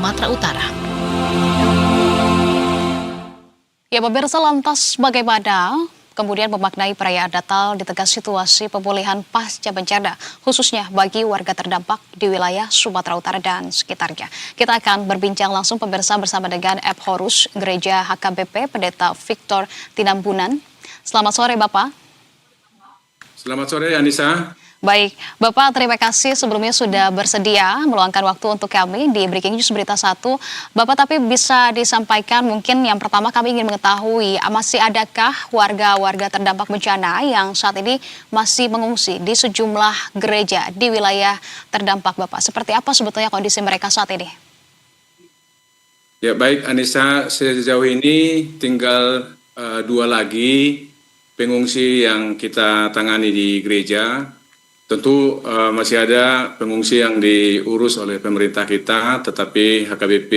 Sumatera Utara. Ya pemirsa, lantas bagaimana kemudian memaknai perayaan Natal di tengah situasi pemulihan pasca bencana, khususnya bagi warga terdampak di wilayah Sumatera Utara dan sekitarnya. Kita akan berbincang langsung pemirsa bersama dengan Ep Horus, Gereja HKBP, Pendeta Victor Tinambunan. Selamat sore Bapak. Selamat sore Anissa. Baik, Bapak terima kasih sebelumnya sudah bersedia meluangkan waktu untuk kami di Breaking News Berita 1. Bapak, tapi bisa disampaikan mungkin yang pertama kami ingin mengetahui masih adakah warga-warga terdampak bencana yang saat ini masih mengungsi di sejumlah gereja di wilayah terdampak Bapak. Seperti apa sebetulnya kondisi mereka saat ini? Ya baik Anissa, sejauh ini tinggal 2 lagi pengungsi yang kita tangani di gereja. Tentu masih ada pengungsi yang diurus oleh pemerintah kita, tetapi HKBP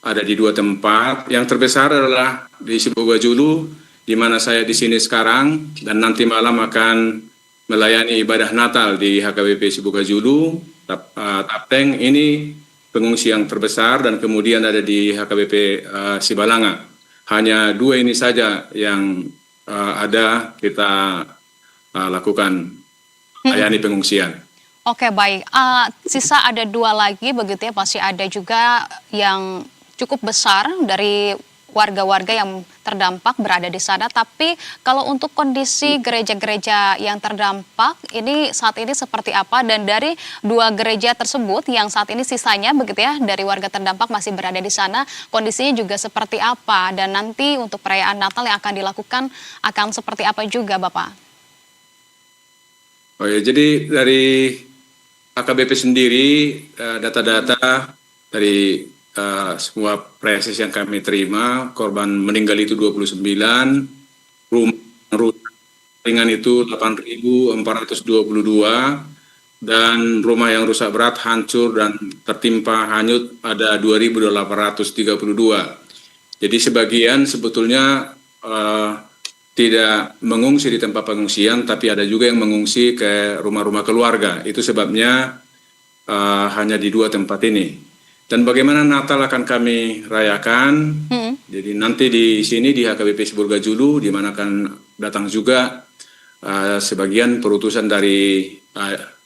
ada di 2 tempat. Yang terbesar adalah di Sibogajulu, di mana saya di sini sekarang, dan nanti malam akan melayani ibadah Natal di HKBP Sibogajulu. Tapteng ini pengungsi yang terbesar, dan kemudian ada di HKBP Sibalanga. Hanya 2 ini saja yang ada kita lakukan layani pengungsian. Oke, baik. Sisa ada 2 lagi begitu ya, masih ada juga yang cukup besar dari warga-warga yang terdampak berada di sana. Tapi kalau untuk kondisi gereja-gereja yang terdampak ini saat ini seperti apa, dan dari 2 gereja tersebut yang saat ini sisanya begitu ya dari warga terdampak masih berada di sana, kondisinya juga seperti apa, dan nanti untuk perayaan Natal yang akan dilakukan akan seperti apa juga Bapak? Oh ya, jadi dari HKBP sendiri data-data dari semua preses yang kami terima, korban meninggal itu 29, rumah rusak ringan itu 8.422, dan rumah yang rusak berat, hancur dan tertimpa hanyut ada 2.832. Jadi sebagian sebetulnya tidak mengungsi di tempat pengungsian, tapi ada juga yang mengungsi ke rumah-rumah keluarga. Itu sebabnya hanya di 2 tempat ini. Dan bagaimana Natal akan kami rayakan? Jadi nanti di sini di HKBP Sibogajulu, di mana akan datang juga sebagian perutusan dari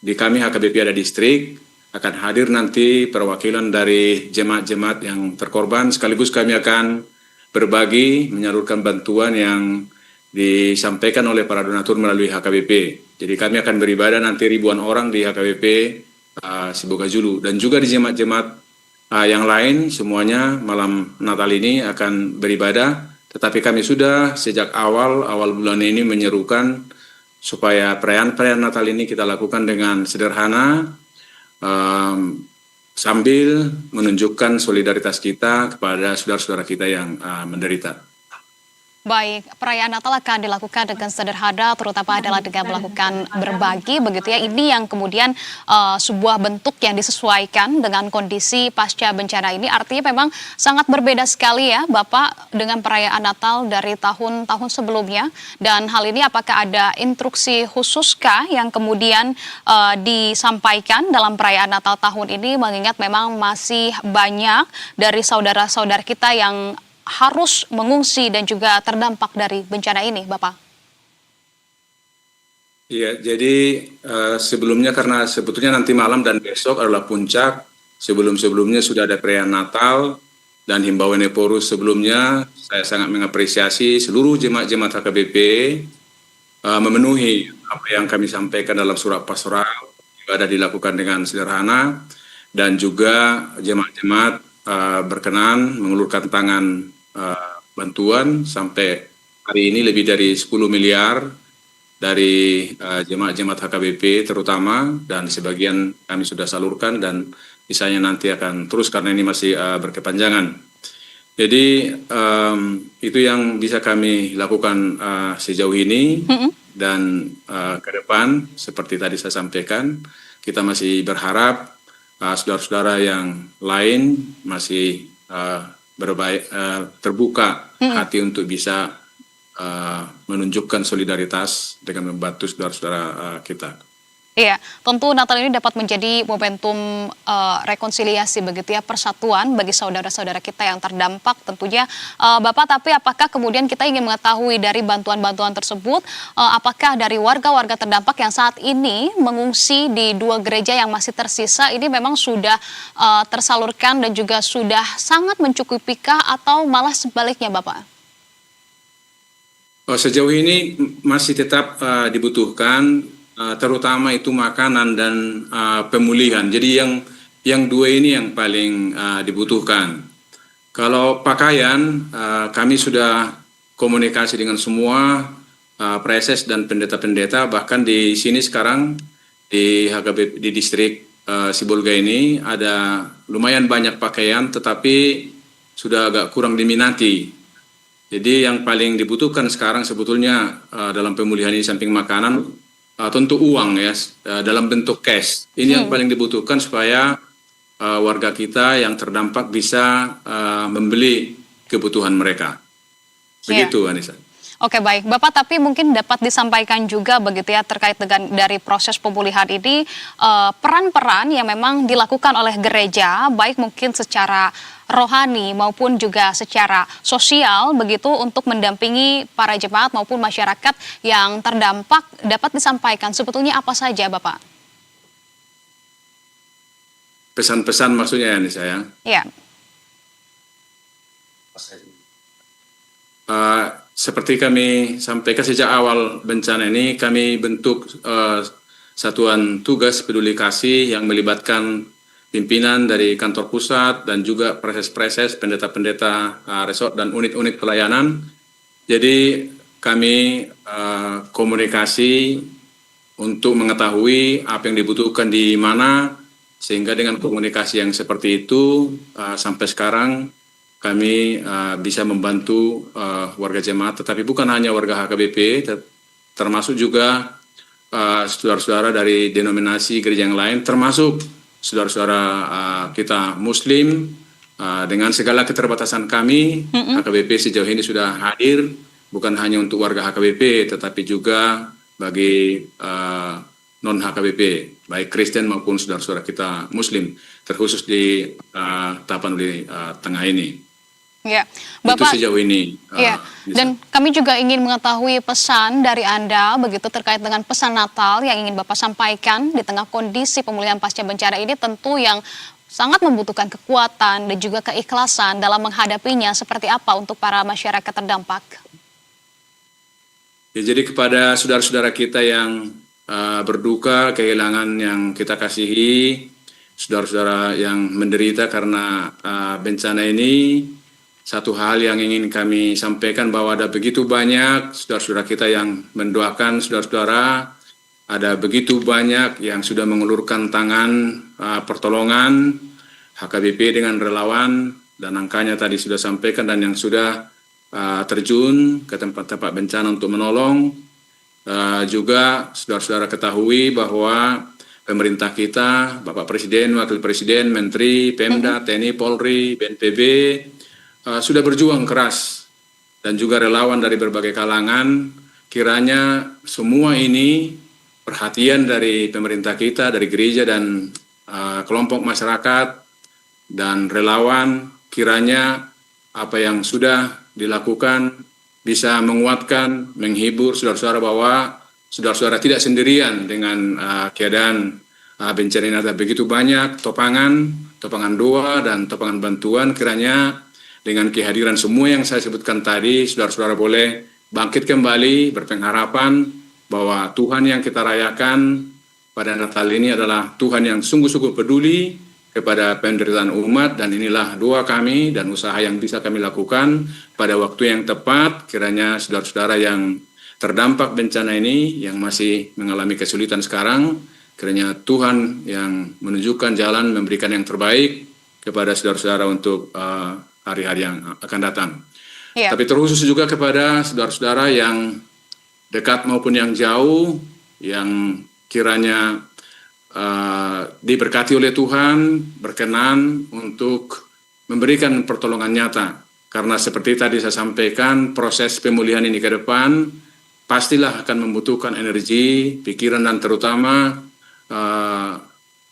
di kami HKBP ada distrik, akan hadir nanti perwakilan dari jemaat-jemaat yang terkorban, sekaligus kami akan berbagi, menyalurkan bantuan yang disampaikan oleh para donatur melalui HKBP. Jadi kami akan beribadah nanti ribuan orang di HKBP Sibogajulu, dan juga di jemaat-jemaat yang lain semuanya malam Natal ini akan beribadah. Tetapi kami sudah sejak awal bulan ini menyerukan supaya perayaan Natal ini kita lakukan dengan sederhana, sambil menunjukkan solidaritas kita kepada saudara-saudara kita yang menderita. Baik, perayaan Natal akan dilakukan dengan sederhana, terutama adalah dengan melakukan berbagi, begitu ya. Ini yang kemudian sebuah bentuk yang disesuaikan dengan kondisi pasca bencana ini. Artinya memang sangat berbeda sekali ya, Bapak, dengan perayaan Natal dari tahun-tahun sebelumnya. Dan hal ini apakah ada instruksi khususkah yang kemudian disampaikan dalam perayaan Natal tahun ini, mengingat memang masih banyak dari saudara-saudara kita yang harus mengungsi dan juga terdampak dari bencana ini, Bapak? Iya, jadi sebelumnya karena sebetulnya nanti malam dan besok adalah puncak, sebelum-sebelumnya sudah ada perayaan Natal, dan himbauan Ep Horus sebelumnya, saya sangat mengapresiasi seluruh jemaat-jemaat HKBP memenuhi apa yang kami sampaikan dalam surat pastoral, ibadah dilakukan dengan sederhana, dan juga jemaat-jemaat berkenan mengulurkan tangan bantuan. Sampai hari ini lebih dari 10 miliar dari jemaat-jemaat HKBP terutama, dan sebagian kami sudah salurkan dan sisanya nanti akan terus karena ini masih berkepanjangan. Jadi itu yang bisa kami lakukan sejauh ini, dan ke depan seperti tadi saya sampaikan, kita masih berharap saudara-saudara yang lain masih terbuka hati untuk bisa menunjukkan solidaritas dengan membantu saudara-saudara kita. Iya, tentu Natal ini dapat menjadi momentum rekonsiliasi begitu ya, persatuan bagi saudara-saudara kita yang terdampak tentunya. Bapak, tapi apakah kemudian kita ingin mengetahui dari bantuan-bantuan tersebut, apakah dari warga-warga terdampak yang saat ini mengungsi di 2 gereja yang masih tersisa ini memang sudah tersalurkan dan juga sudah sangat mencukupikah atau malah sebaliknya, Bapak? Sejauh ini masih tetap dibutuhkan, terutama itu makanan dan pemulihan. Jadi yang dua ini yang paling dibutuhkan. Kalau pakaian, kami sudah komunikasi dengan semua preses dan pendeta-pendeta. Bahkan di sini sekarang di HKBP di distrik Sibolga ini ada lumayan banyak pakaian, tetapi sudah agak kurang diminati. Jadi yang paling dibutuhkan sekarang sebetulnya dalam pemulihan ini samping makanan, tentu uang ya, dalam bentuk cash. Ini yang paling dibutuhkan supaya warga kita yang terdampak bisa membeli kebutuhan mereka. Begitu, Anissa. Oke, baik. Bapak, tapi mungkin dapat disampaikan juga begitu ya terkait dengan dari proses pemulihan ini, peran-peran yang memang dilakukan oleh gereja, baik mungkin secara rohani maupun juga secara sosial begitu untuk mendampingi para jemaat maupun masyarakat yang terdampak, dapat disampaikan sebetulnya apa saja, Bapak? Pesan-pesan maksudnya ya, Anissa ya? Iya. Seperti kami sampaikan sejak awal bencana ini, kami bentuk satuan tugas peduli kasih yang melibatkan pimpinan dari kantor pusat dan juga preses-preses, pendeta-pendeta resort dan unit-unit pelayanan. Jadi kami komunikasi untuk mengetahui apa yang dibutuhkan di mana, sehingga dengan komunikasi yang seperti itu sampai sekarang kami bisa membantu warga jemaat, tetapi bukan hanya warga HKBP, termasuk juga saudara-saudara dari denominasi gereja yang lain, termasuk saudara-saudara kita Muslim. Dengan segala keterbatasan kami, HKBP sejauh ini sudah hadir, bukan hanya untuk warga HKBP, tetapi juga bagi non-HKBP, baik Kristen maupun saudara-saudara kita Muslim, terkhusus di Tapanuli Tengah ini. Ya, Bapak. Itu sejauh ini. Ya, dan kami juga ingin mengetahui pesan dari Anda begitu terkait dengan pesan Natal yang ingin Bapak sampaikan di tengah kondisi pemulihan pasca bencana ini, tentu yang sangat membutuhkan kekuatan dan juga keikhlasan dalam menghadapinya. Seperti apa untuk para masyarakat terdampak? Ya, jadi kepada saudara-saudara kita yang berduka, kehilangan yang kita kasihi, saudara-saudara yang menderita karena bencana ini, satu hal yang ingin kami sampaikan bahwa ada begitu banyak saudara-saudara kita yang mendoakan saudara-saudara, ada begitu banyak yang sudah mengulurkan tangan pertolongan, HKBP dengan relawan, dan angkanya tadi sudah sampaikan, dan yang sudah terjun ke tempat-tempat bencana untuk menolong. Juga saudara-saudara ketahui bahwa pemerintah kita, Bapak Presiden, Wakil Presiden, Menteri, Pemda, TNI, Polri, BNPB, sudah berjuang keras, dan juga relawan dari berbagai kalangan. Kiranya semua ini perhatian dari pemerintah kita, dari gereja dan kelompok masyarakat dan relawan, kiranya apa yang sudah dilakukan bisa menguatkan, menghibur saudara-saudara bahwa saudara-saudara tidak sendirian dengan keadaan bencana ini. Ada begitu banyak topangan doa dan topangan bantuan. Kiranya dengan kehadiran semua yang saya sebutkan tadi, saudara-saudara boleh bangkit kembali, berpengharapan bahwa Tuhan yang kita rayakan pada Natal ini adalah Tuhan yang sungguh-sungguh peduli kepada penderitaan umat, dan inilah doa kami dan usaha yang bisa kami lakukan pada waktu yang tepat. Kiranya saudara-saudara yang terdampak bencana ini, yang masih mengalami kesulitan sekarang, kiranya Tuhan yang menunjukkan jalan, memberikan yang terbaik kepada saudara-saudara untuk hari-hari yang akan datang. Yeah. Tapi terkhusus juga kepada saudara-saudara yang dekat maupun yang jauh, yang kiranya diberkati oleh Tuhan, berkenan untuk memberikan pertolongan nyata. Karena seperti tadi saya sampaikan, proses pemulihan ini ke depan pastilah akan membutuhkan energi, pikiran, dan terutama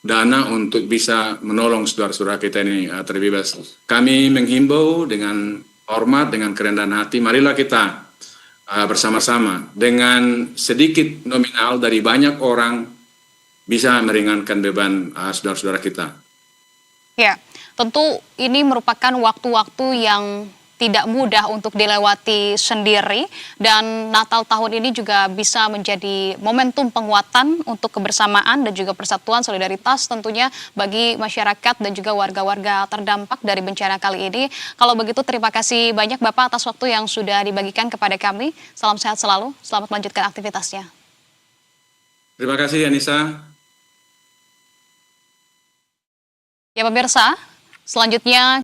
dana untuk bisa menolong saudara-saudara kita ini terbebas. Kami menghimbau dengan hormat, dengan kerendahan hati, marilah kita bersama-sama dengan sedikit nominal dari banyak orang bisa meringankan beban saudara-saudara kita. Ya, tentu ini merupakan waktu-waktu yang tidak mudah untuk dilewati sendiri, dan Natal tahun ini juga bisa menjadi momentum penguatan untuk kebersamaan dan juga persatuan solidaritas tentunya bagi masyarakat dan juga warga-warga terdampak dari bencana kali ini. Kalau begitu terima kasih banyak Bapak atas waktu yang sudah dibagikan kepada kami. Salam sehat selalu, selamat melanjutkan aktivitasnya. Terima kasih Anissa. Ya pemirsa, selanjutnya